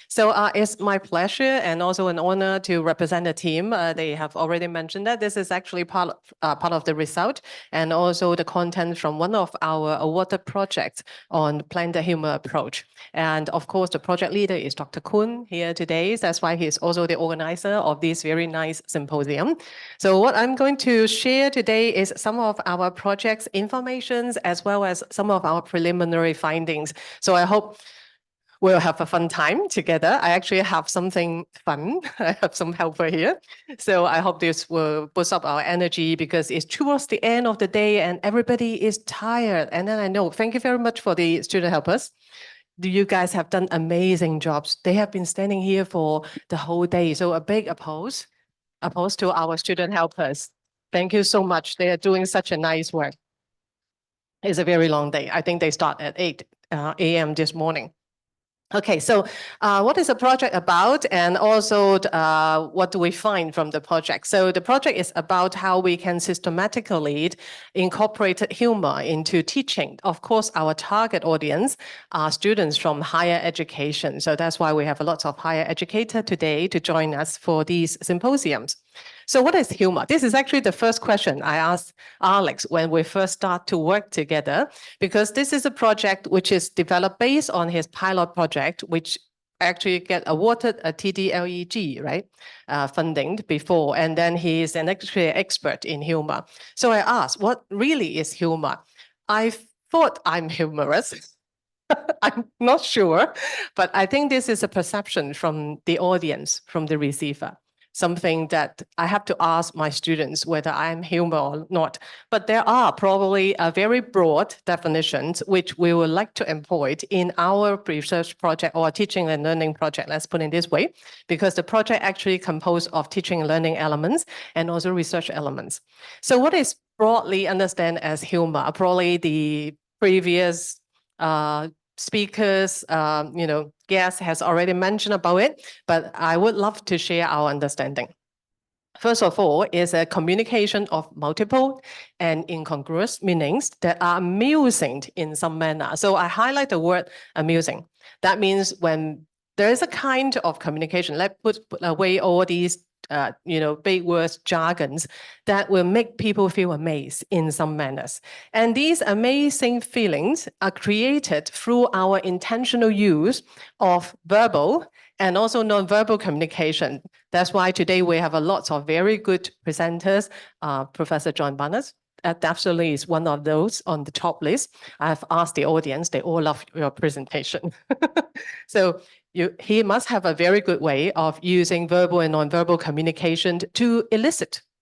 So it's my pleasure and also an honor to represent the team. They have already mentioned that this is actually part of the result and also the content from one of our awarded projects on Blended Humour approach. And of course, the project leader is Dr. Kun here today. That's why he's also the organizer of this very nice symposium. So what I'm going to share today is some of our project's informations as well as some of our preliminary findings. So I hope we'll have a fun time together. I actually have something fun. I have some helper here. So I hope this will boost up our energy because it's towards the end of the day and everybody is tired. And then I know, thank you very much for the student helpers. You guys have done amazing jobs. They have been standing here for the whole day. So a big applause to our student helpers. Thank you so much. They are doing such a nice work. It's a very long day. I think they start at 8 a.m. this morning. Okay, so what is the project about and also what do we find from the project? So the project is about how we can systematically incorporate humor into teaching. Of course, our target audience are students from higher education. So that's why we have a lot of higher educators today to join us for these symposiums. So what is humor? This is actually the first question I asked Alex when we first start to work together, because this is a project which is developed based on his pilot project, which actually get awarded a TDLEG, right, funding before, and then he is an actually expert in humor. So I asked, what really is humor? I thought I'm humorous. I'm not sure, but I think this is a perception from the audience, from the receiver. Something that I have to ask my students whether I'm humor or not. But there are probably a very broad definitions which we would like to employ in our research project or teaching and learning project, let's put it this way, because the project actually composed of teaching and learning elements and also research elements. So what is broadly understood as humor? Probably the previous speakers, guest has already mentioned about it, but I would love to share our understanding. First of all, is a communication of multiple and incongruous meanings that are amusing in some manner. So I highlight the word amusing. That means when there is a kind of communication, let's put away all these big words, jargons that will make people feel amazed in some manners. And these amazing feelings are created through our intentional use of verbal and also non-verbal communication. That's why today we have a lot of very good presenters. Professor John Barnes absolutely is one of those on the top list. I've asked the audience, they all love your presentation. So he must have a very good way of using verbal and non-verbal communication to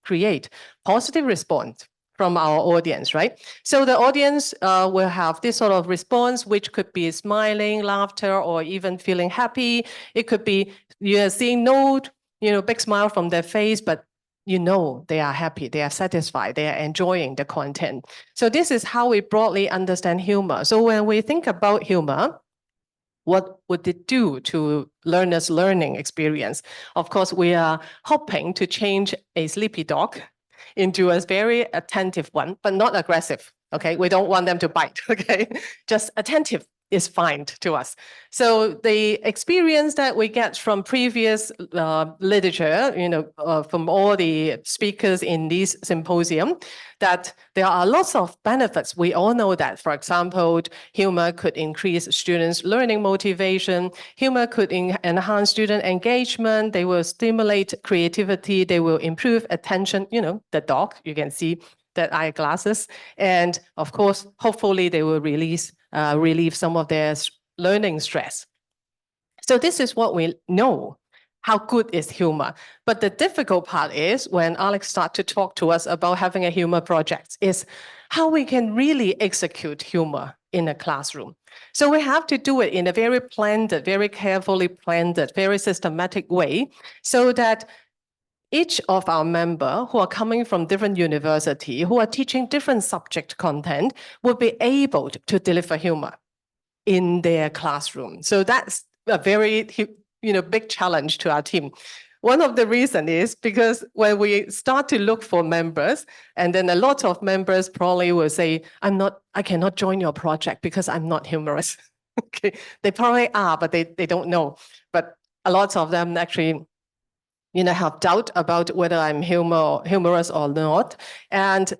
create positive response from our audience, right? So the audience will have this sort of response, which could be smiling, laughter, or even feeling happy. It could be you're seeing no, big smile from their face, but they are happy, they are satisfied, they are enjoying the content. So this is how we broadly understand humor. So when we think about humor, what would it do to learners' learning experience? Of course, we are hoping to change a sleepy dog into a very attentive one, but not aggressive, okay? We don't want them to bite, okay? Just attentive is fine to us. So the experience that we get from previous literature, from all the speakers in this symposium, that there are lots of benefits. We all know that, for example, humor could increase students' learning motivation. Humor could enhance student engagement. They will stimulate creativity. They will improve attention. The dog, you can see that eyeglasses. And of course, hopefully they will relieve some of their learning stress. So this is what we know. How good is humor? But the difficult part is when Alex started to talk to us about having a humor project is how we can really execute humor in a classroom. So we have to do it in a very planned, very carefully planned, very systematic way so that each of our members who are coming from different university, who are teaching different subject content, will be able to deliver humor in their classroom. So that's a very big challenge to our team. One of the reasons is because when we start to look for members, and then a lot of members probably will say, I cannot join your project because I'm not humorous. Okay, they probably are, but they don't know. But a lot of them actually, have doubt about whether I'm humorous or not. And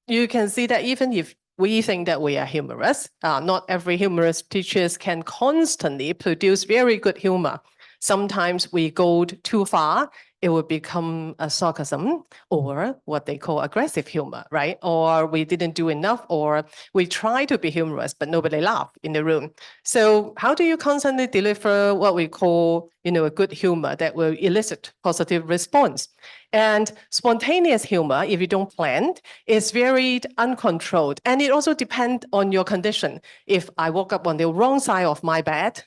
you can see that even if we think that we are humorous, not every humorous teachers can constantly produce very good humor. Sometimes we go too far, it will become a sarcasm or what they call aggressive humor, right? Or we didn't do enough, or we try to be humorous, but nobody laughed in the room. So how do you constantly deliver what we call, a good humor that will elicit positive response? And spontaneous humor, if you don't plan, is very uncontrolled. And it also depends on your condition. If I woke up on the wrong side of my bed,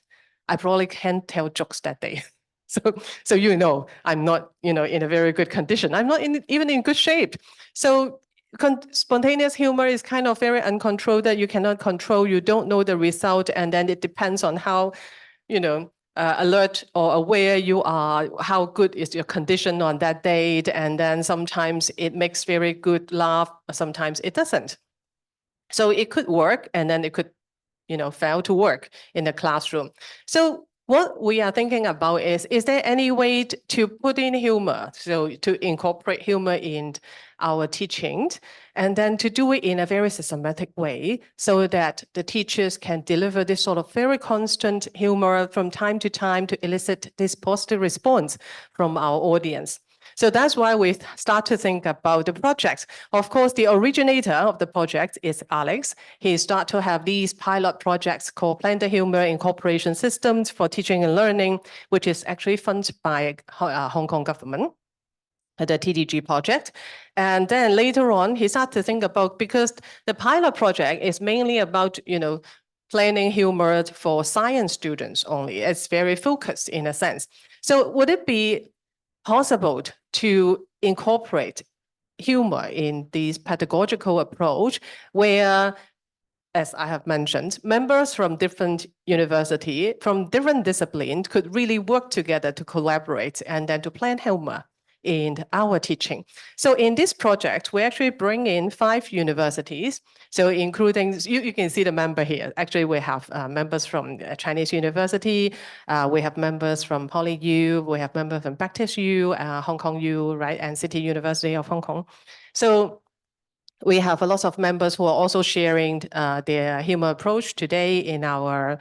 I probably can't tell jokes that day. So I'm not in a very good condition. I'm not even in good shape. So spontaneous humor is kind of very uncontrolled, that you cannot control. You don't know the result, and then it depends on how alert or aware you are, how good is your condition on that date, and then sometimes it makes very good laugh, sometimes it doesn't. So it could work, and then it could fail to work in the classroom. So what we are thinking about is there any way to put in humor, so to incorporate humor in our teaching, and then to do it in a very systematic way so that the teachers can deliver this sort of very constant humor from time to time to elicit this positive response from our audience. So that's why we start to think about the project. Of course, the originator of the project is Alex. He started to have these pilot projects called Plan the Humor Incorporation Systems for Teaching and Learning, which is actually funded by Hong Kong government, the TDG project. And then later on, he started to think about, because the pilot project is mainly about, planning humor for science students only. It's very focused in a sense. So would it be possible to incorporate humor in this pedagogical approach where, as I have mentioned, members from different university, from different disciplines could really work together to collaborate and then to plan humor in our teaching. So in this project, we actually bring in 5 universities. So including, you can see the member here. Actually, we have members from Chinese University, we have members from Poly U, we have members from Baptist U, Hong Kong U, right, and City University of Hong Kong. So we have a lot of members who are also sharing their humor approach today in our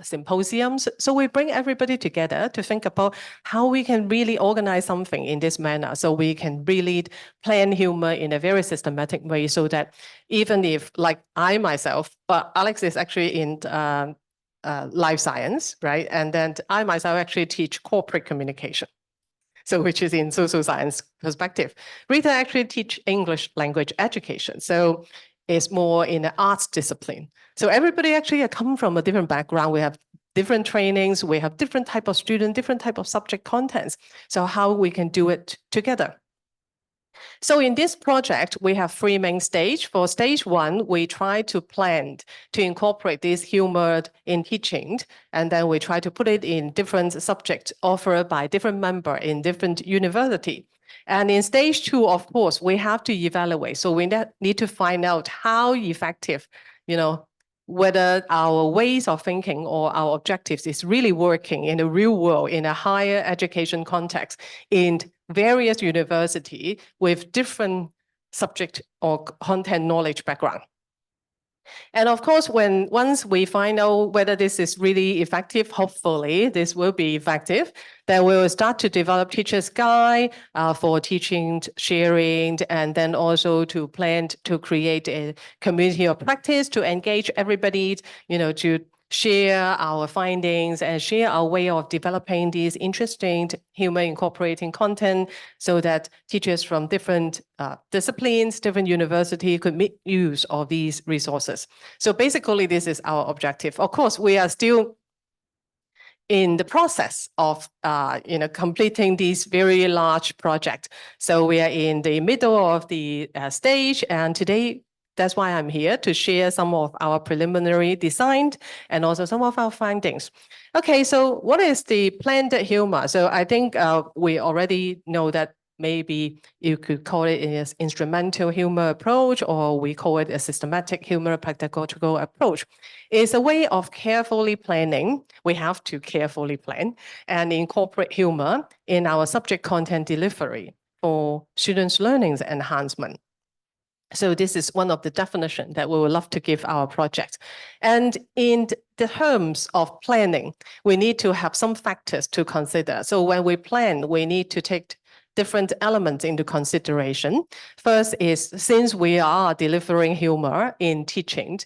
symposiums. So we bring everybody together to think about how we can really organize something in this manner, so we can really plan humor in a very systematic way, so that even if, like I myself, but Alex is actually in life science, right? And then I myself actually teach corporate communication, so which is in social science perspective. Rita actually teach English language education, so it's more in the arts discipline. So everybody actually come from a different background. We have different trainings, we have different type of student, different type of subject contents. So how we can do it together. So in this project, we have 3 main stages. For stage 1, we try to plan to incorporate this humor in teaching, and then we try to put it in different subjects offered by different members in different university. And in stage 2, of course, we have to evaluate. So we need to find out how effective, whether our ways of thinking or our objectives is really working in the real world, in a higher education context, in various universities with different subject or content knowledge background. And of course, once we find out whether this is really effective, hopefully this will be effective, then we will start to develop teacher's guide for teaching, sharing, and then also to plan to create a community of practice to engage everybody, to share our findings and share our way of developing these interesting humor incorporating content, so that teachers from different disciplines, different universities could make use of these resources. So basically, this is our objective. Of course, we are still in the process of completing this very large project. So we are in the middle of the stage, and today, that's why I'm here to share some of our preliminary design and also some of our findings. Okay, so what is the planned humor? So I think we already know that Maybe you could call it an instrumental humor approach, or we call it a systematic humor pedagogical approach. It's a way of carefully planning. We have to carefully plan and incorporate humor in our subject content delivery for students' learning enhancement. So this is one of the definitions that we would love to give our project. And in the terms of planning, we need to have some factors to consider. So when we plan, we need to take different elements into consideration. First is, since we are delivering humor in teaching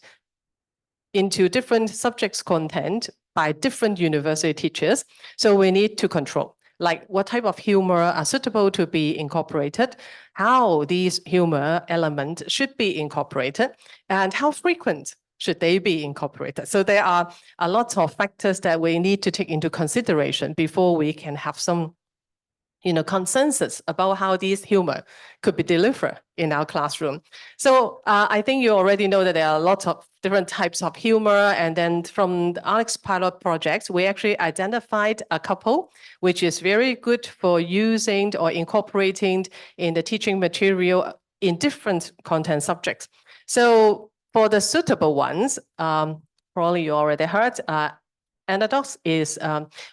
into different subjects content by different university teachers, so we need to control like what type of humor are suitable to be incorporated, how these humor elements should be incorporated, and how frequent should they be incorporated. So there are a lot of factors that we need to take into consideration before we can have some consensus about how these humor could be delivered in our classroom. So I think you already know that there are lots of different types of humor. And then from the Alex pilot projects, we actually identified a couple, which is very good for using or incorporating in the teaching material in different content subjects. So for the suitable ones, probably you already heard, anecdotes is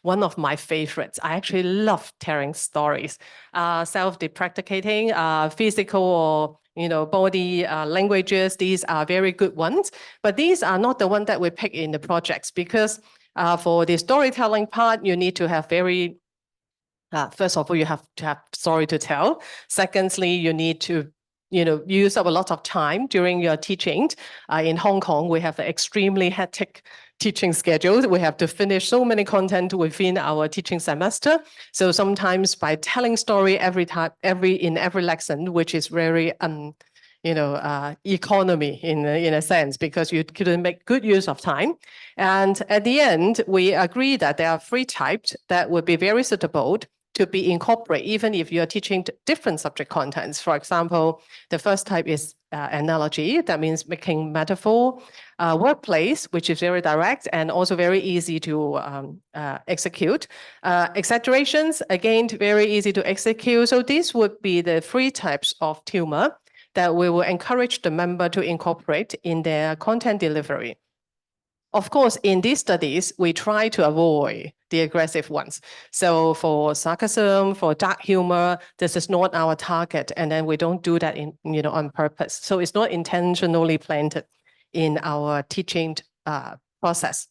one of my favorites. I actually love telling stories, self-deprecating, physical or body languages. These are very good ones, but these are not the ones that we pick in the projects because for the storytelling part, you need to have very first of all, you have to have story to tell. Secondly, you need to use up a lot of time during your teaching. In Hong Kong, we have an extremely hectic teaching schedule. We have to finish so many content within our teaching semester. So sometimes by telling story in every lesson, which is very economy in a sense, because you couldn't make good use of time. And at the end, we agree that there are 3 types that would be very suitable to be incorporated, even if you're teaching different subject contents. For example, the first type is analogy. That means making metaphor. Workplace, which is very direct and also very easy to execute. Exaggerations, again, very easy to execute. So these would be the 3 types of humor that we will encourage the member to incorporate in their content delivery. Of course, in these studies, we try to avoid the aggressive ones. So for sarcasm, for dark humor, this is not our target. And then we don't do that on purpose. So it's not intentionally planted in our teaching process.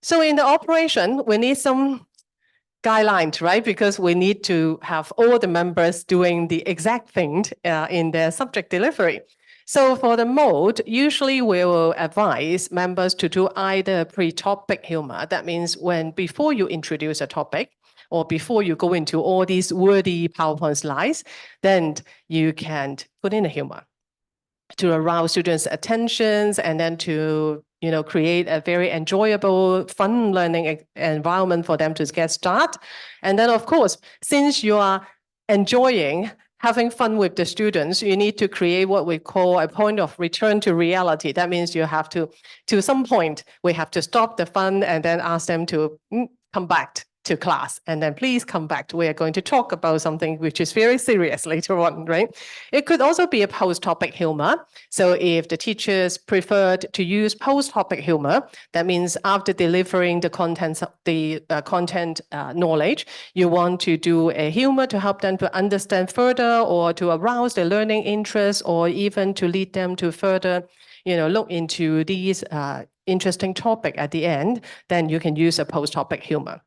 So in the operation, we need some guidelines, right? Because we need to have all the members doing the exact thing in their subject delivery. So for the mode, usually we will advise members to do either pre-topic humor. That means before you introduce a topic or before you go into all these wordy PowerPoint slides, then you can put in a humor to arouse students' attentions and then to create a very enjoyable, fun learning environment for them to get started. And then, of course, since you are enjoying having fun with the students, you need to create what we call a point of return to reality. That means you have to some point, we have to stop the fun and then ask them to come back to class. And then please come back. We are going to talk about something which is very serious later on, right? It could also be a post-topic humor. So if the teachers preferred to use post-topic humor, that means after delivering the contents of the content knowledge, you want to do a humor to help them to understand further or to arouse their learning interest or even to lead them to further look into these interesting topic at the end, then you can use a post-topic humor.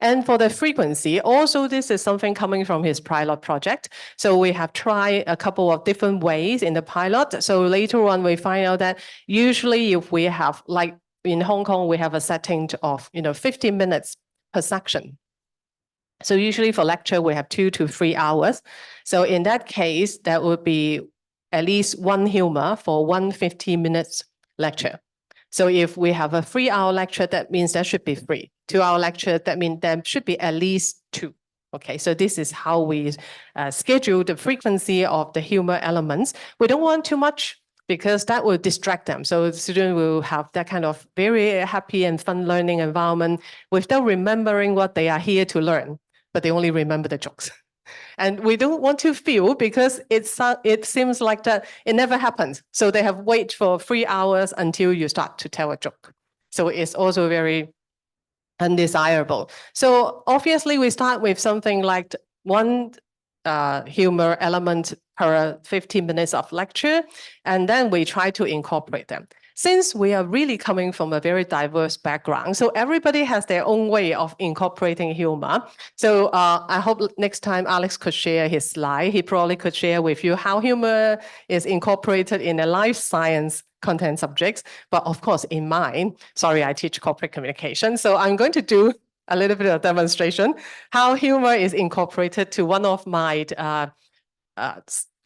And for the frequency, also this is something coming from his pilot project. So we have tried a couple of different ways in the pilot. So later on, we find out that usually if we have, like in Hong Kong, we have a setting of 50 minutes per section. So usually for lecture, we have 2 to 3 hours. So in that case, that would be at least 1 humor for 1 50 minutes lecture. So if we have a 3-hour lecture, that means that should be 3. 2-hour lecture, that means there should be at least 2. Okay, so this is how we schedule the frequency of the humor elements. We don't want too much because that will distract them. So the student will have that kind of very happy and fun learning environment without remembering what they are here to learn, but they only remember the jokes. And we don't want to feel because it seems like that it never happens. So they have wait for 3 hours until you start to tell a joke. So it's also very undesirable. So obviously we start with something like one humor element per 15 minutes of lecture, and then we try to incorporate them. Since we are really coming from a very diverse background, so everybody has their own way of incorporating humor. So I hope next time Alex could share his slide. He probably could share with you how humor is incorporated in a life science content subjects. But of course, in mine, sorry, I teach corporate communication. So I'm going to do a little bit of demonstration how humor is incorporated to one of my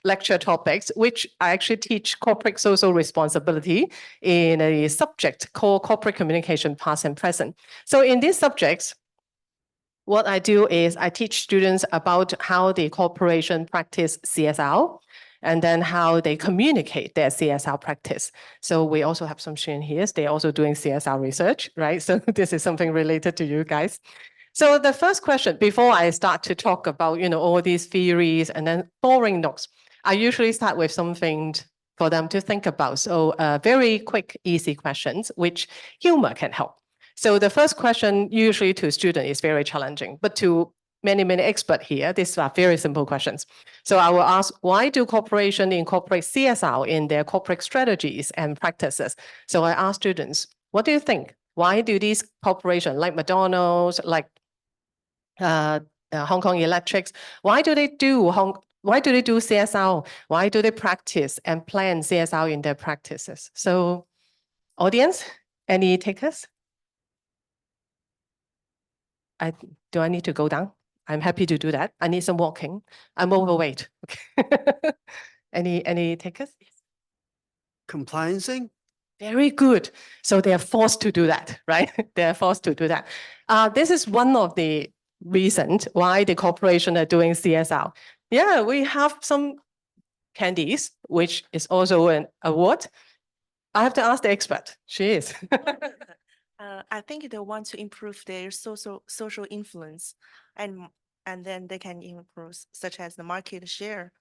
lecture topics, which I actually teach corporate social responsibility in a subject called corporate communication past and present. So in these subjects, what I do is I teach students about how the corporation practice CSR and then how they communicate their CSR practice. So we also have some students here. They're also doing CSR research, right? So this is something related to you guys. So the first question, before I start to talk about, all these theories and then boring notes, I usually start with something for them to think about. So very quick, easy questions, which humor can help. So the first question usually to student is very challenging, but to many, many experts here, these are very simple questions. So I will ask, why do corporations incorporate CSR in their corporate strategies and practices? So I ask students, what do you think? Why do these corporations like McDonald's, like Hong Kong Electrics, why do they do CSR? Why do they practice and plan CSR in their practices? So audience, any takers? Do I need to go down? I'm happy to do that. I need some walking. I'm overweight. Okay. Any takers? Compliancing? Very good. So they are forced to do that, right? They are forced to do that. This is one of the reasons why the corporation are doing CSR. Yeah, we have some candies, which is also an award. I have to ask the expert. She is. I think they want to improve their social influence, and then they can improve, such as the market share.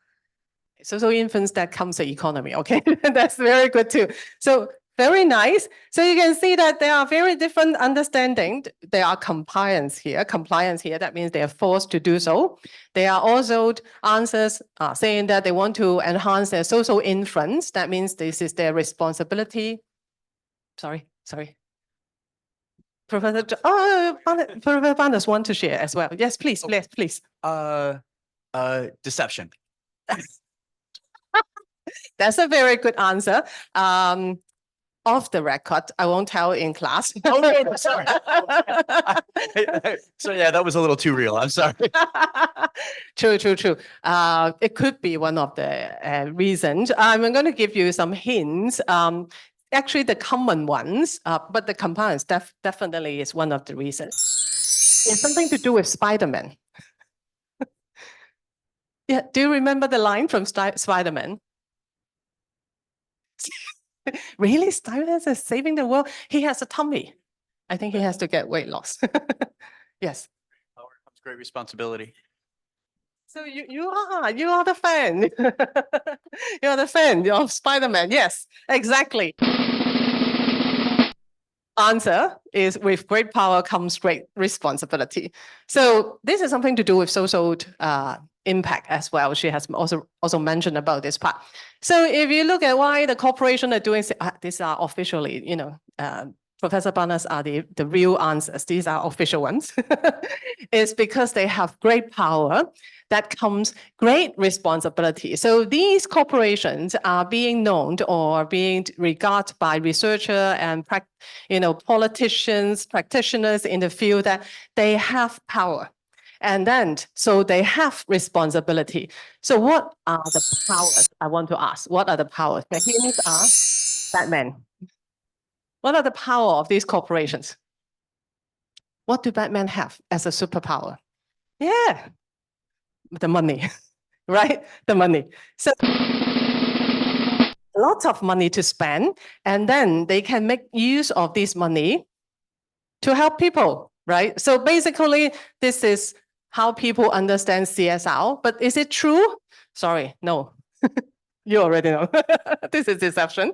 Social influence that comes the economy. Okay, that's very good too. So very nice. So you can see that there are very different understanding. There are compliance here. That means they are forced to do so. There are also answers saying that they want to enhance their social influence. That means this is their responsibility. Sorry. Professor Barnes want to share as well. Yes, please, please. Deception. That's a very good answer. Off the record, I won't tell in class. Oh, no, sorry. So yeah, that was a little too real. I'm sorry. True. It could be one of the reasons. I'm going to give you some hints. Actually, the common ones, but the compliance definitely is one of the reasons. It's something to do with Spider-Man. Yeah, do you remember the line from Spider-Man? Really? Spider-Man is saving the world? He has a tummy. I think he has to get weight loss. Yes. Power comes great responsibility. So you are the fan. You're the fan of Spider-Man. Yes, exactly. Answer is with great power comes great responsibility. So this is something to do with social impact as well. She has also mentioned about this part. So if you look at why the corporation are doing, these are officially, Professor Barnes are the real answers. These are official ones. It's because they have great power that comes great responsibility. So these corporations are being known or being regarded by researchers and politicians, practitioners in the field that they have power. And then, so they have responsibility. So what are the powers? I want to ask, what are the powers? The hints are Batman. What are the power of these corporations? What do Batman have as a superpower? Yeah, the money, right? The money. So lots of money to spend, and then they can make use of this money to help people, right? So basically, this is how people understand CSR. But is it true? Sorry, no. You already know. This is deception.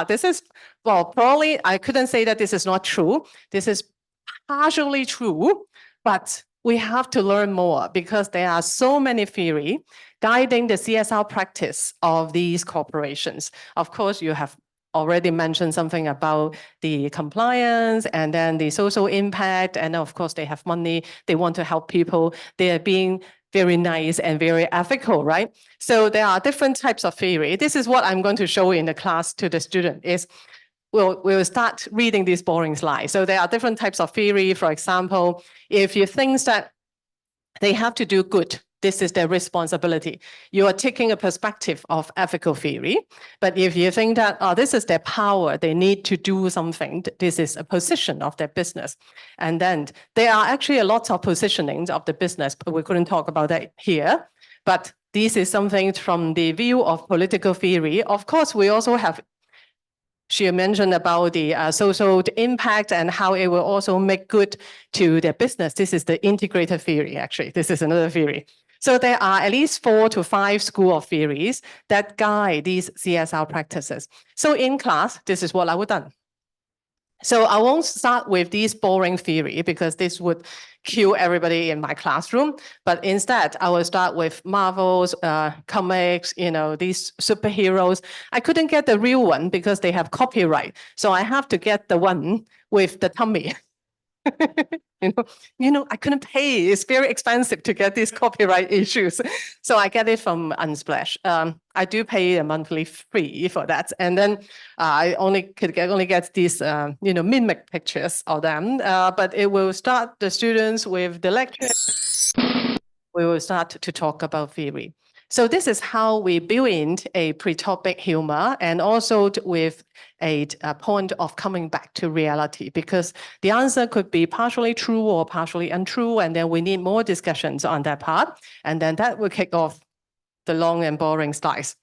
This is, well, probably I couldn't say that this is not true. This is partially true, but we have to learn more because there are so many theory guiding the CSR practice of these corporations. Of course, you have already mentioned something about the compliance and then the social impact. And of course, they have money. They want to help people. They are being very nice and very ethical, right? So there are different types of theory. This is what I'm going to show in the class to the student is we'll start reading these boring slides. So there are different types of theory. For example, if you think that they have to do good, this is their responsibility. You are taking a perspective of ethical theory. But if you think that, oh, this is their power, they need to do something, this is a position of their business. And then there are actually a lot of positionings of the business, but we couldn't talk about that here. But this is something from the view of political theory. Of course, we also have she mentioned about the social impact and how it will also make good to their business. This is the integrated theory, actually. This is another theory. So there are at least 4 to 5 schools of theories that guide these CSR practices. So in class, this is what I would done. So I won't start with these boring theory because this would kill everybody in my classroom. But instead, I will start with Marvel's comics, these superheroes. I couldn't get the real one because they have copyright. So I have to get the one with the tummy. I couldn't pay. It's very expensive to get these copyright issues. So I get it from Unsplash. I do pay a monthly fee for that. And then I only get these, mimic pictures of them. But it will start the students with the lecture. We will start to talk about theory. So this is how we build in a pre-topic humor and also with a point of coming back to reality, because the answer could be partially true or partially untrue, and then we need more discussions on that part, and then that will kick off the long and boring slides.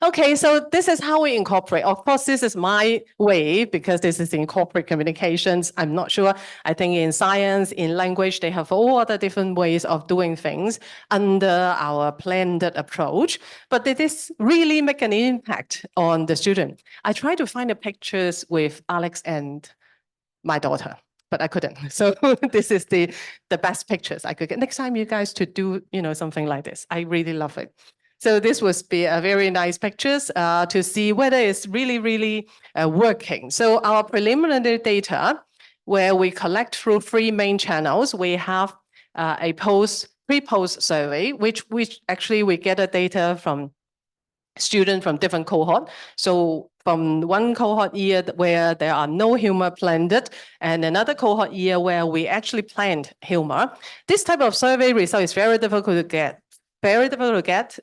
Okay, so this is how we incorporate. Of course, this is my way because this is in corporate communications. I'm not sure. I think in science, in language, they have all other different ways of doing things under our planned approach. But did this really make an impact on the student? I tried to find the pictures with Alex and my daughter, but I couldn't. So this is the best pictures I could get. Next time you guys to do, something like this. I really love it. So this would be a very nice pictures to see whether it's really, really working. So our preliminary data, where we collect through 3 main channels, we have a pre-post survey, which actually we get the data from students from different cohort. So from one cohort year where there are no humor planned, and another cohort year where we actually planned humor. This type of survey result is very difficult to get.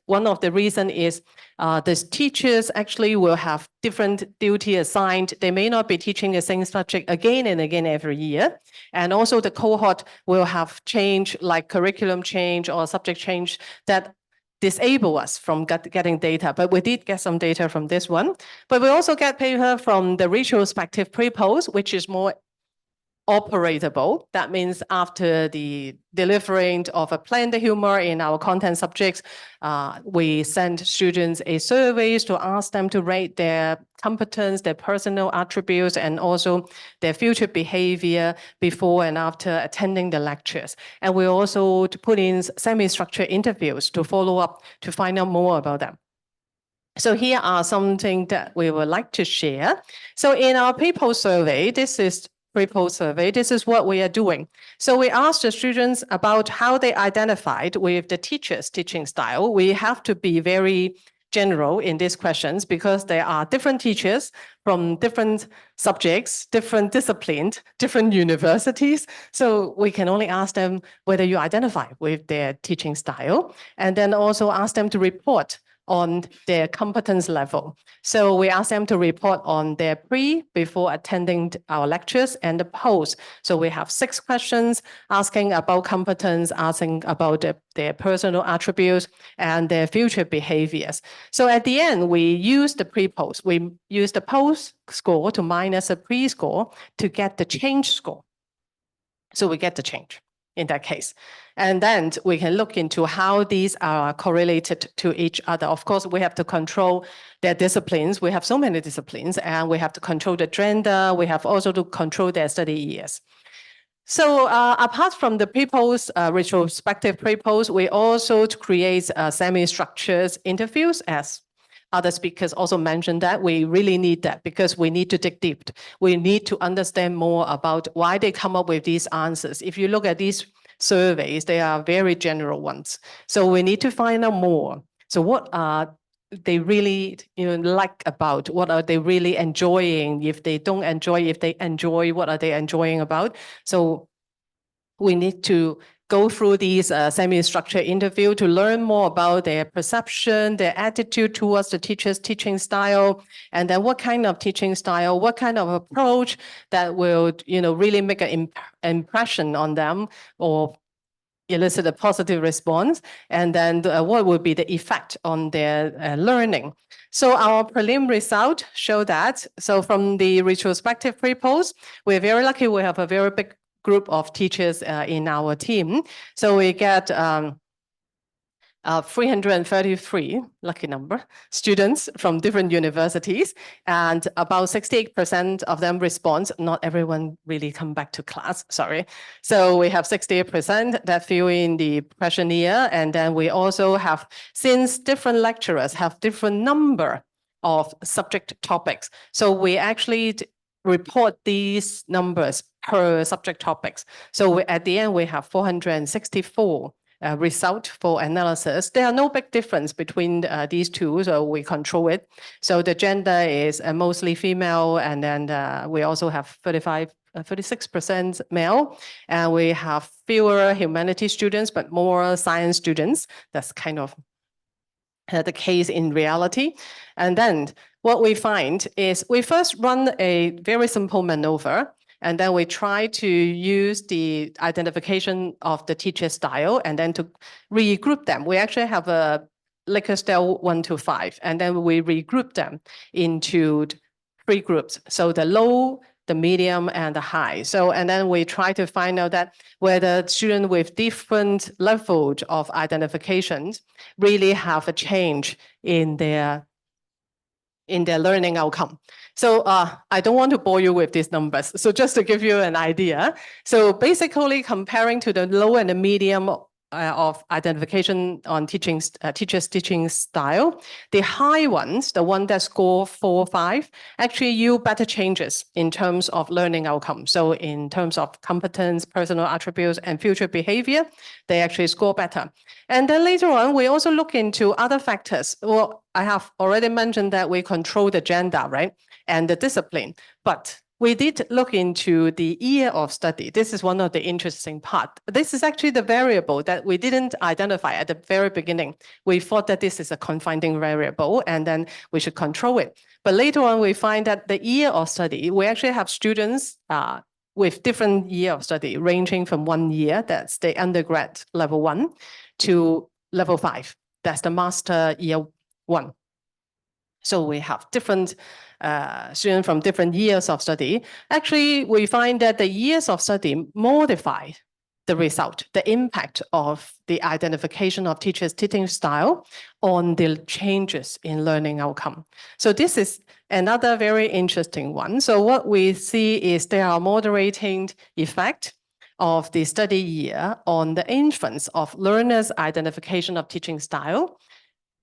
One of the reasons is the teachers actually will have different duty assigned. They may not be teaching the same subject again and again every year. And also the cohort will have change, like curriculum change or subject change, that disable us from getting data. But we did get some data from this one. But we also get paper from the retrospective pre-post, which is more operatable. That means after the delivering of a planned humor in our content subjects, we send students a surveys to ask them to rate their competence, their personal attributes, and also their future behavior before and after attending the lectures. And we also to put in semi-structured interviews to follow up to find out more about them. So here are something that we would like to share. So in our pre-post survey, this is what we are doing. So we asked the students about how they identified with the teacher's teaching style. We have to be very general in these questions because there are different teachers from different subjects, different disciplines, different universities. So we can only ask them whether you identify with their teaching style, and then also ask them to report on their competence level. So we ask them to report on their before attending our lectures and the post. So we have 6 questions asking about competence, asking about their personal attributes and their future behaviors. So at the end, we use the pre-post. We use the post score to minus a pre-score to get the change score. So we get the change. in that case. And then we can look into how these are correlated to each other. Of course, we have to control their disciplines. We have so many disciplines, and we have to control the gender. We have also to control their study years. So apart from the pre-post, retrospective pre-post, we also create semi-structured interviews, as other speakers also mentioned that we really need that because we need to dig deep. We need to understand more about why they come up with these answers. If you look at these surveys, they are very general ones. So we need to find out more. So what are they really like about? What are they really enjoying? If they don't enjoy, if they enjoy, what are they enjoying about? So we need to go through these semi-structured interview to learn more about their perception, their attitude towards the teacher's teaching style, and then what kind of teaching style, what kind of approach that will really make an impression on them or elicit a positive response, and then what would be the effect on their learning. So our prelim result show that. So from the retrospective pre-post, we're very lucky we have a very big group of teachers in our team. So we get 333, lucky number, students from different universities, and about 68% of them respond. Not everyone really come back to class, sorry. So we have 68% that fill in the questionnaire, and then we also have, since different lecturers have different number of subject topics, so we actually report these numbers per subject topics. So at the end, we have 464 result for analysis. There are no big difference between these two, so we control it. So the gender is mostly female, and then we also have 36% male, and we have fewer humanities students, but more science students. That's kind of the case in reality. And then what we find is we first run a very simple maneuver, and then we try to use the identification of the teacher style and then to regroup them. We actually have a Likert scale 1 to 5, and then we regroup them into 3 groups. So the low, the medium, and the high. So, and then we try to find out that whether students with different levels of identifications really have a change in their learning outcome. So I don't want to bore you with these numbers. So just to give you an idea. So basically comparing to the low and the medium of identification on teachers' teaching style, the high ones, the one that score 4, 5, actually yield better changes in terms of learning outcome. So in terms of competence, personal attributes, and future behavior, they actually score better. And then later on, we also look into other factors. Well, I have already mentioned that we control the gender, right? And the discipline, but we did look into the year of study. This is one of the interesting part. This is actually the variable that we didn't identify at the very beginning. We thought that this is a confining variable and then we should control it. But later on, we find that the year of study, we actually have students with different year of study ranging from 1 year, that's the undergrad level 1, to level 5, that's the master year 1. So we have different students from different years of study. Actually, we find that the years of study modify the result, the impact of the identification of teachers' teaching style on the changes in learning outcome. So this is another very interesting one. So what we see is there are moderating effect of the study year on the influence of learners' identification of teaching style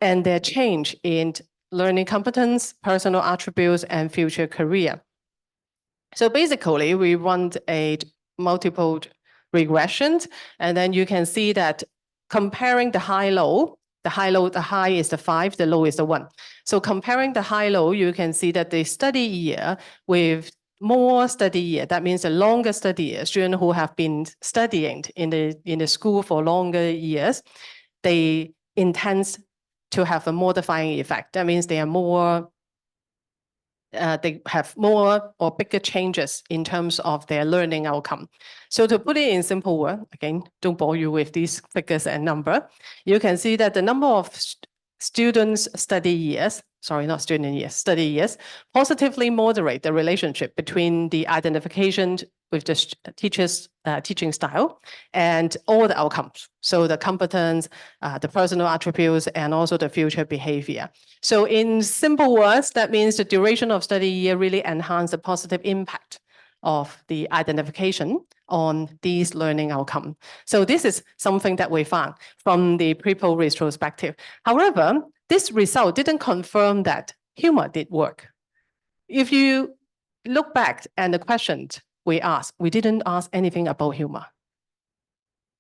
and their change in learning competence, personal attributes, and future career. So basically, we run a multiple regressions, and then you can see that comparing the high-low, the high is the 5, the low is the 1. So comparing the high-low, you can see that the study year with more study year, that means a longer study year, students who have been studying in the school for longer years, they intend to have a modifying effect. That means they are more, they have more or bigger changes in terms of their learning outcome. So to put it in simple word, again, don't bore you with these figures and number, you can see that the number of students' study years, sorry, not student years, study years, positively moderate the relationship between the identification with the teacher's teaching style and all the outcomes. So the competence, the personal attributes, and also the future behavior. So in simple words, that means the duration of study year really enhance the positive impact of the identification on these learning outcomes. So this is something that we found from the pre-poll retrospective. However, this result didn't confirm that humor did work. If you look back at the questions we asked, we didn't ask anything about humor.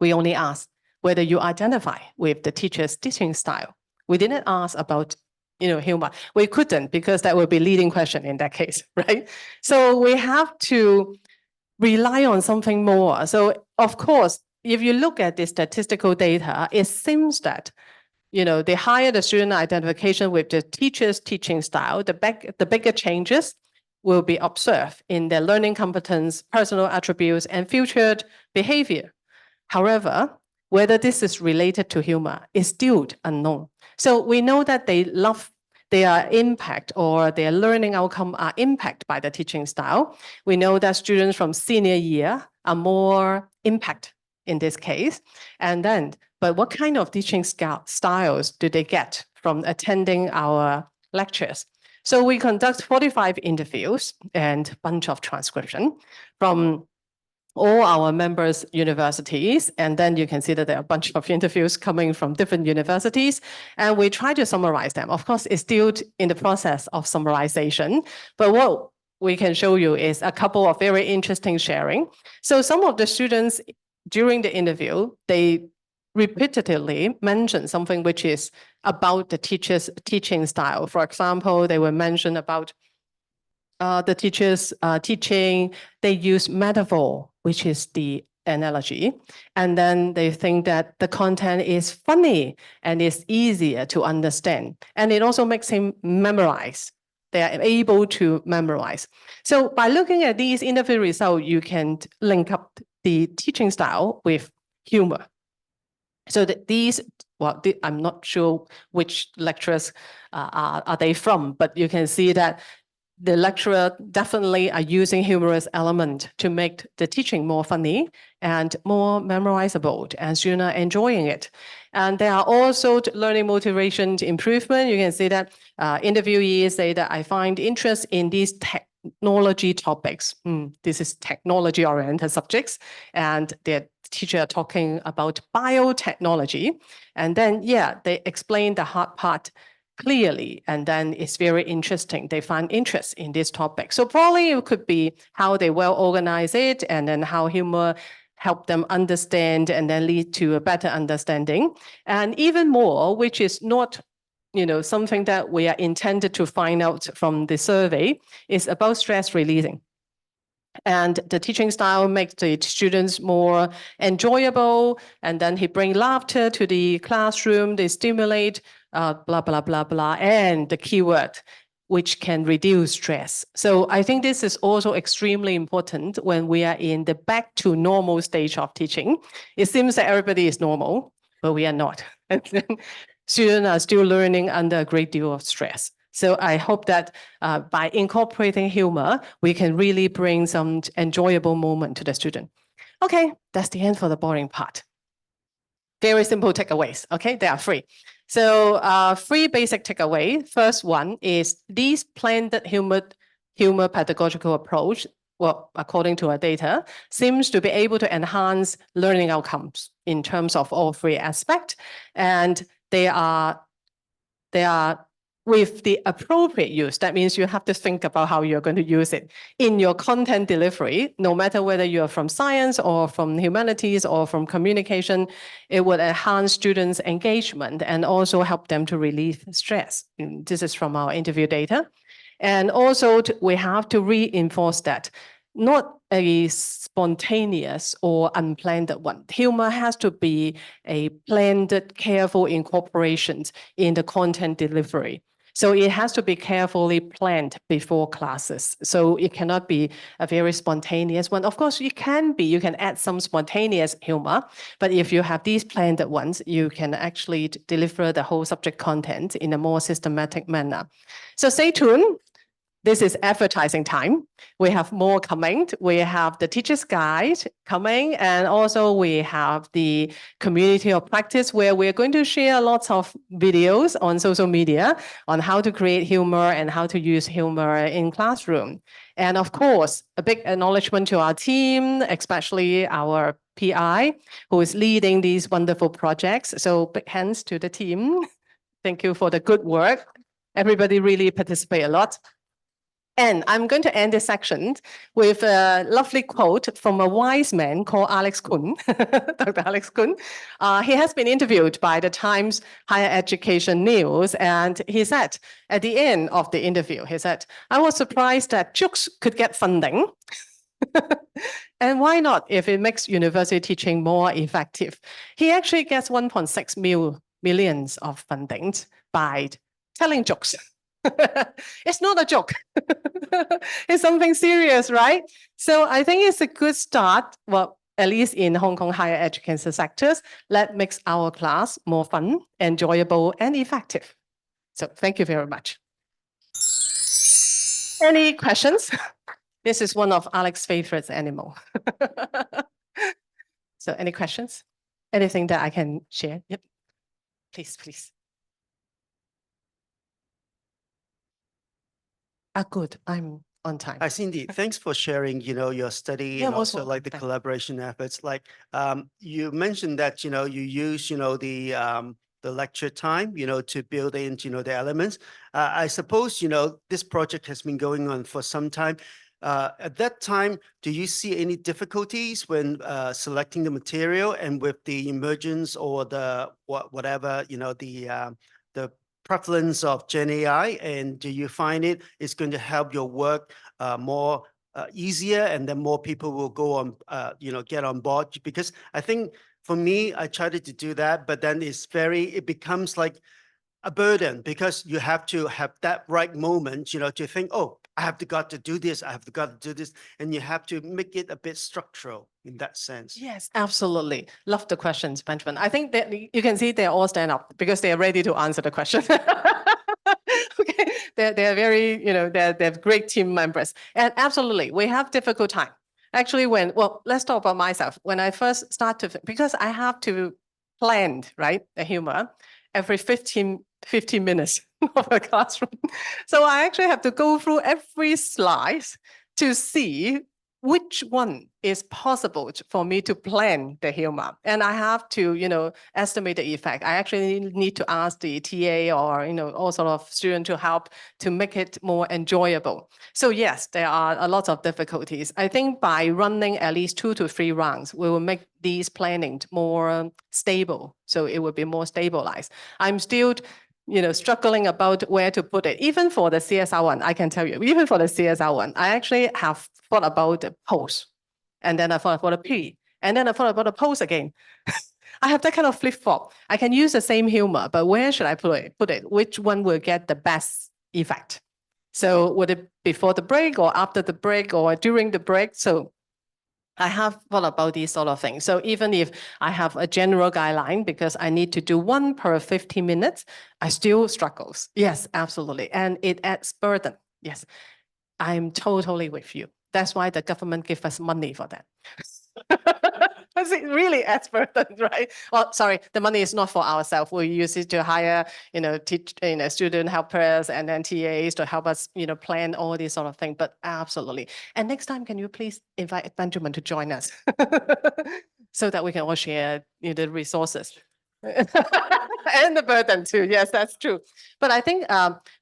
We only asked whether you identify with the teacher's teaching style. We didn't ask about humor. We couldn't, because that would be leading question in that case, right? So we have to rely on something more. So of course, if you look at the statistical data, it seems that the higher the student identification with the teacher's teaching style, the bigger changes will be observed in their learning competence, personal attributes, and future behavior. However, whether this is related to humor is still unknown. So we know that their impact or their learning outcome are impacted by the teaching style. We know that students from senior year are more impacted in this case. But what kind of teaching styles do they get from attending our lectures? So we conduct 45 interviews and a bunch of transcription from all our members' universities. And then you can see that there are a bunch of interviews coming from different universities. And we try to summarize them. Of course, it's still in the process of summarization. But what we can show you is a couple of very interesting sharing. So some of the students during the interview, they repeatedly mention something which is about the teacher's teaching style. For example, they will mention about the teacher's teaching, they use metaphor, which is the analogy. And then they think that the content is funny and is easier to understand. And it also makes him memorize. They are able to memorize. So by looking at these interview results, you can link up the teaching style with humor. So that I'm not sure which lecturers are they from, but you can see that the lecturer definitely are using humorous element to make the teaching more funny and more memorizable, and students are enjoying it. And there are also learning motivation improvement. You can see that interviewees say that I find interest in these technology topics. This is technology-oriented subjects, and their teacher talking about biotechnology. And then, they explain the hard part clearly, and then it's very interesting. They find interest in this topic. So probably it could be how they well organize it, and then how humor help them understand and then lead to a better understanding. And even more, which is not something that we are intended to find out from the survey, is about stress releasing. And the teaching style makes the students more enjoyable, and then he brings laughter to the classroom, they stimulate blah, blah, blah, blah, and the keyword, which can reduce stress. So I think this is also extremely important when we are in the back to normal stage of teaching. It seems that everybody is normal, but we are not. And then students are still learning under a great deal of stress. So I hope that by incorporating humor, we can really bring some enjoyable moment to the student. Okay, that's the end for the boring part. Very simple takeaways, okay? They are free. So 3 basic takeaways. First one is these blended humor pedagogical approach, well, according to our data, seems to be able to enhance learning outcomes in terms of all 3 aspects. And they are with the appropriate use. That means you have to think about how you're going to use it in your content delivery, no matter whether you're from science or from humanities or from communication. It would enhance students' engagement and also help them to relieve stress. This is from our interview data. And also we have to reinforce that not a spontaneous or unplanned one. Humor has to be a planned, careful incorporation in the content delivery. So it has to be carefully planned before classes. So it cannot be a very spontaneous one. Of course, you can add some spontaneous humor, but if you have these planned ones, you can actually deliver the whole subject content in a more systematic manner. So stay tuned. this is advertising time. We have more coming. We have the teacher's guide coming, and also we have the community of practice where we're going to share lots of videos on social media on how to create humor and how to use humor in classroom. And of course, a big acknowledgement to our team, especially our PI, who is leading these wonderful projects. So big hands to the team. Thank you for the good work. Everybody really participate a lot. And I'm going to end this section with a lovely quote from a wise man called Alex Kuhn, Dr. Alex Kuhn. He has been interviewed by the Times Higher Education News, and he said at the end of the interview, he said, "I was surprised that jokes could get funding." And why not if it makes university teaching more effective? He actually gets 1.6 million of funding by telling jokes. It's not a joke. It's something serious, right? So I think it's a good start. Well, at least in Hong Kong higher education sectors, that makes our class more fun, enjoyable, and effective. So thank you very much. Any questions? This is one of Alex's favorite animal. So any questions? Anything that I can share? Yep. Please, please. Good. I'm on time. Hi, Cindy. Thanks for sharing, your study Yeah, and most also welcome. like the Thank- collaboration efforts. Like, you mentioned that, you use, the lecture time, to build in, the elements. I suppose, this project has been going on for some time. At that time, do you see any difficulties when selecting the material and with the emergence or the whatever, the prevalence of Gen AI, and do you find it is going to help your work more easier, and then more people will go on, get on board? Because I think for me, I tried to do that, but then it becomes like a burden, because you have to have that right moment, to think, oh, I have got to do this, I have got to do this, and you have to make it a bit structural in that sense. Yes, absolutely. Love the questions, Benjamin. I think that you can see they all stand up because they are ready to answer the question. Okay, they're very, they're great team members. And absolutely, we have difficult time. Actually, let's talk about myself. When I first started, because I have to plan, right, the humor every 15 minutes of a classroom. So I actually have to go through every slide to see which one is possible for me to plan the humor. And I have to, estimate the effect. I actually need to ask the TA or, all sort of student to help to make it more enjoyable. So yes, there are a lot of difficulties. I think by running at least 2 to 3 rounds, we will make these planning more stable. So it will be more stabilized. I'm still struggling about where to put it. Even for the CSR one, I can tell you, even for the CSR one, I actually have thought about the post, and then I thought about the P, and then I thought about the post again. I have that kind of flip-flop. I can use the same humor, but where should I put it? Which one will get the best effect? So would it before the break or after the break or during the break? So I have thought about these sort of things. So even if I have a general guideline, because I need to do one per 50 minutes, I still struggles. Yes, absolutely. And it adds burden. Yes, I'm totally with you. That's why the government gives us money for that. Because it really adds burden, right? Well, sorry, the money is not for ourselves. We use it to hire, student helpers and then TAs to help us, plan all these sort of things. But absolutely. And next time, can you please invite Benjamin to join us so that we can all share the resources and the burden too. Yes, that's true. But I think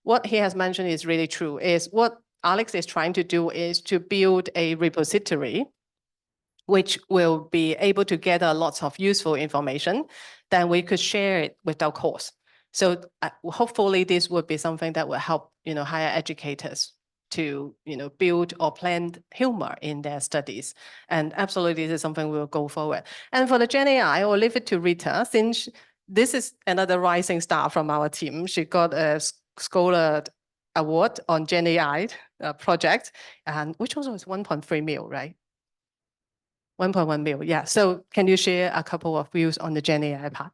what he has mentioned is really true. Is what Alex is trying to do is to build a repository which will be able to gather lots of useful information, then we could share it with our course. So hopefully this would be something that will help, higher educators to, build or plan humor in their studies. And absolutely this is something we will go forward. And for the Gen AI, I will leave it to Rita, since this is another rising star from our team. She got a Scholar Award on Gen AI project, and which also is 1.3 mil, right? 1.1 mil, yeah. So can you share a couple of views on the Gen AI part?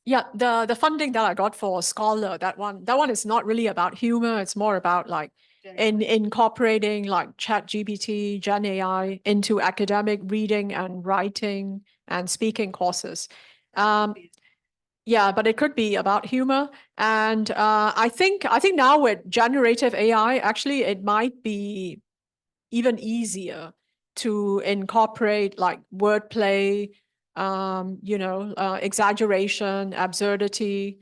Yeah, the funding that I got for Scholar, that one is not really about humor. It's more about like incorporating like ChatGPT, Gen AI into academic reading and writing and speaking courses. Yeah, but it could be about humor. And I think now with generative AI, actually it might be even easier to incorporate like wordplay, exaggeration, absurdity,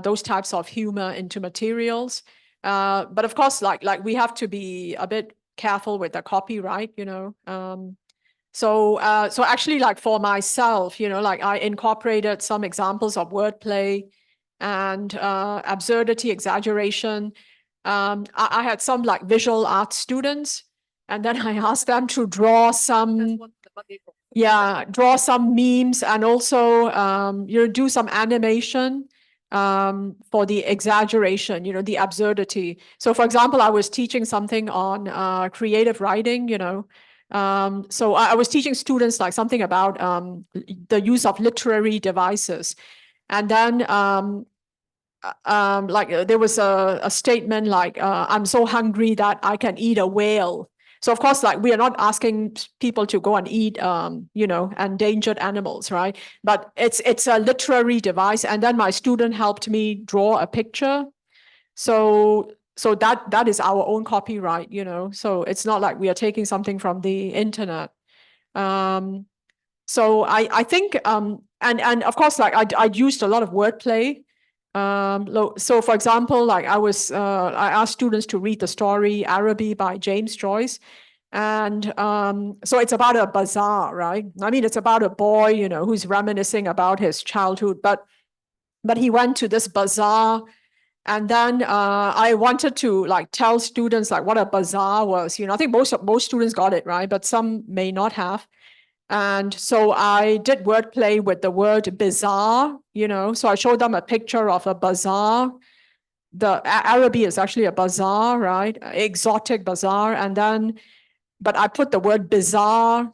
those types of humor into materials. But of course, like we have to be a bit careful with the copyright, So actually, like for myself, like I incorporated some examples of wordplay and absurdity, exaggeration. I had some like visual art students, and then I asked them to draw some, draw some memes and also, do some animation for the exaggeration, the absurdity. So for example, I was teaching something on creative writing, so I was teaching students like something about the use of literary devices. And then there was a statement like, I'm so hungry that I can eat a whale. So of course, like we are not asking people to go and eat, endangered animals, right? But it's a literary device. And then my student helped me draw a picture. So that is our own copyright, So it's not like we are taking something from the internet. So I think and of course, like I used a lot of wordplay. So for example, like I asked students to read the story Araby by James Joyce. And so it's about a bazaar, right? I mean, it's about a boy, who's reminiscing about his childhood, but he went to this bazaar. And then I wanted to like tell students like what a bazaar was. I think most students got it, right? But some may not have. And so I did wordplay with the word bizarre, So I showed them a picture of a bazaar. The Araby is actually a bazaar, right? Exotic bazaar. And then, but I put the word bizarre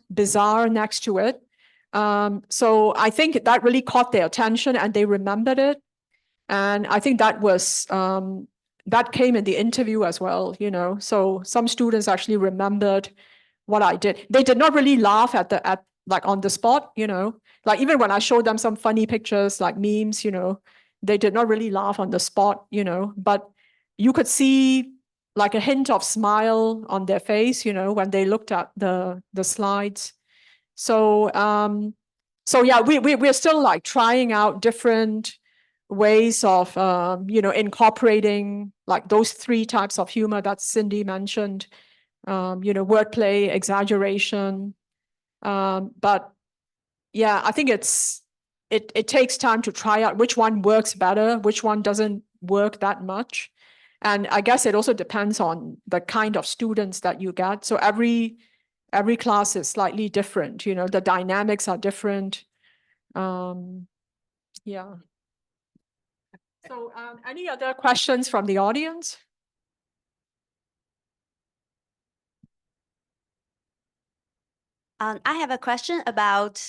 next to it. So I think that really caught their attention and they remembered it. And I think that was that came in the interview as well, So some students actually remembered what I did. They did not really laugh at like on the spot, Like even when I showed them some funny pictures, like memes, they did not really laugh on the spot, But you could see like a hint of smile on their face, when they looked at the slides. So yeah, we're still like trying out different ways of incorporating like those three types of humor that Cindy mentioned, wordplay, exaggeration. But yeah, I think it takes time to try out which one works better, which one doesn't work that much. And I guess it also depends on the kind of students that you get. So every class is slightly different, the dynamics are different. Yeah. So any other questions from the audience? I have a question about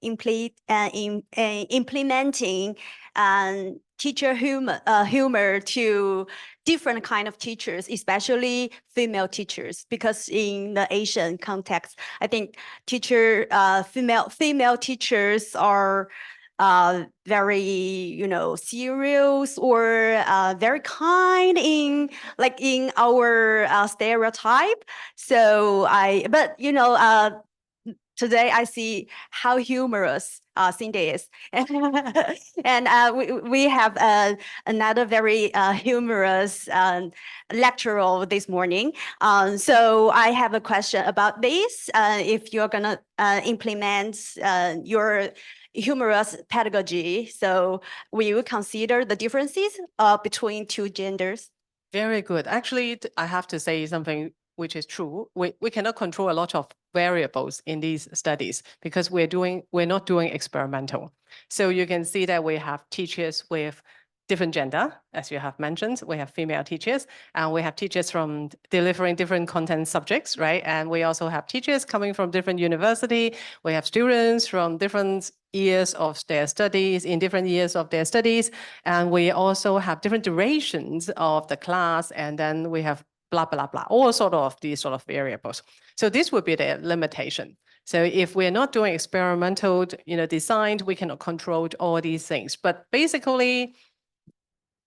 implementing teacher humor to different kind of teachers, especially female teachers, because in the Asian context, I think female teachers are very, serious or very kind in our stereotype. So today I see how humorous Cindy is. And we have another very humorous lecturer this morning. So I have a question about this. If you're gonna implement your humorous pedagogy, so will you consider the differences between two genders? Very good. Actually, I have to say something which is true. We cannot control a lot of variables in these studies because we're not doing experimental. So you can see that we have teachers with different gender, as you have mentioned. We have female teachers, and we have teachers from delivering different content subjects, right? And we also have teachers coming from different university. We have students from different years of their studies, in different years of their studies. And we also have different durations of the class. And then we have blah, blah, blah, all sort of these sort of variables. So this would be the limitation. So if we're not doing experimental, design, we cannot control all these things. But basically,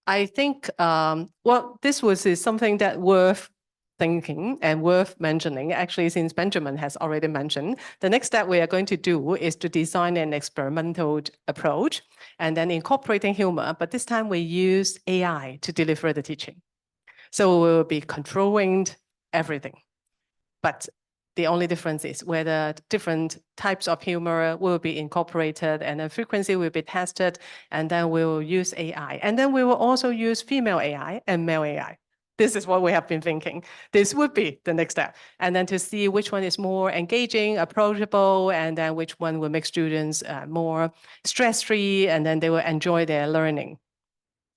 I think, is something that worth thinking and worth mentioning. Actually, since Benjamin has already mentioned, the next step we are going to do is to design an experimental approach and then incorporating humor. But this time we use AI to deliver the teaching. So we will be controlling everything. But the only difference is whether different types of humor will be incorporated and the frequency will be tested, and then we will use AI. And then we will also use female AI and male AI. This is what we have been thinking. This would be the next step. And then to see which one is more engaging, approachable, and then which one will make students more stress-free, and then they will enjoy their learning.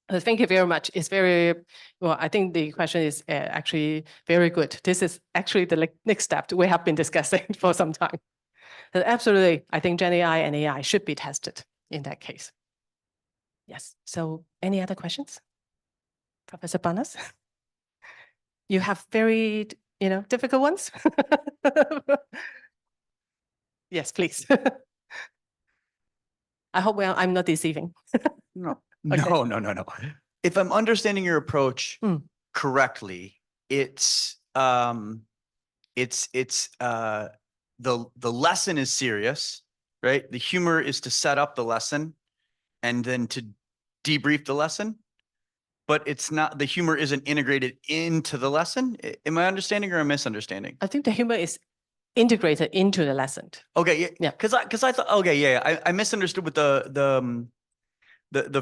Thank you very much. It's very, well, I think the question is actually very good. This is actually the next step we have been discussing for some time. So absolutely, I think Gen AI and AI should be tested in that case. Yes. So any other questions? Professor Panas? You have very, difficult ones? Yes, please. I hope I'm not deceiving. No, Okay. no. If I'm understanding your approach correctly, it's the lesson is serious, right? The humor is to set up the lesson and then to debrief the lesson, but it's not, the humor isn't integrated into the lesson. Am I understanding or am I misunderstanding? I think the humor is integrated into the lesson. Okay, Yeah. Because I thought, okay, yeah, I misunderstood with the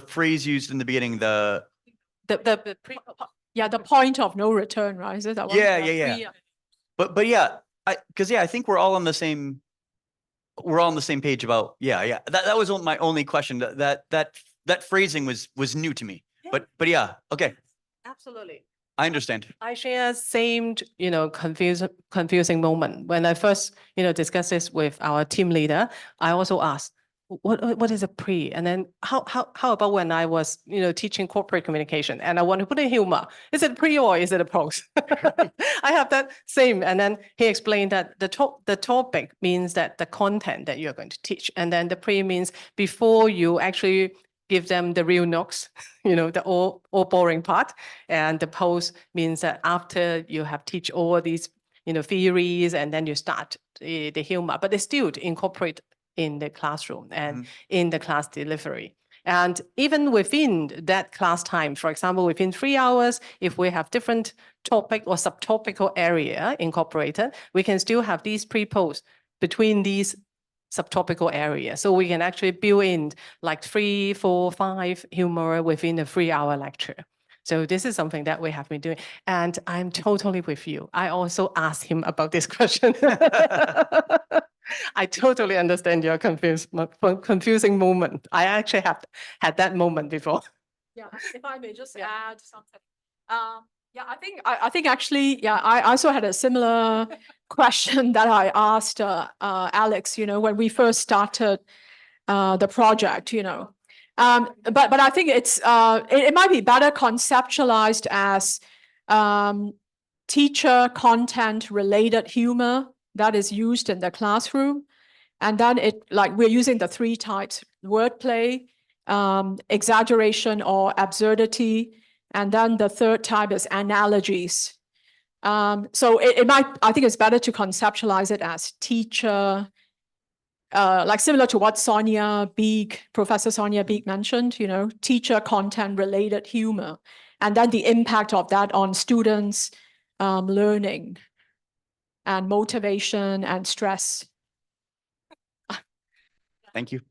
phrase used in the beginning. The point of no return, right? Is it that one? Yeah. But yeah, I think we're all on the same. We're all on the same page about That was my only question. That phrasing was new to me. Yeah. But yeah, okay, Absolutely. I understand. I share same, confusing moment. When I first, discussed this with our team leader, I also asked, what is a pre? And then how about when I was, teaching corporate communication and I want to put in humor? Is it pre or is it a post? I have that same. And then he explained that the topic means that the content that you're going to teach. And then the pre means before you actually give them the real notes, the all boring part. And the post means that after you have teach all these, theories, and then you start the humor, but they still incorporate in the classroom and in the class delivery. And even within that class time, for example, within 3 hours, if we have different topic or subtopical area incorporated, we can still have these pre-posts between these subtopical areas. So we can actually build in like 3, 4, 5 humor within a 3-hour lecture. So this is something that we have been doing. And I'm totally with you. I also asked him about this question. I totally understand your confusing moment. I actually have had that moment before. Yeah, if I may just add something. I think actually, I also had a similar question that I asked Alex, when we first started the project, But I think it might be better conceptualized as teacher content related humor that is used in the classroom. And then we're using the 3 types: wordplay, exaggeration or absurdity. And then the 3rd type is analogies. So I think it's better to conceptualize it as teacher, like similar to what Professor Sonia Beek mentioned, teacher content related humor. And then the impact of that on students' learning and motivation and stress. Thank you.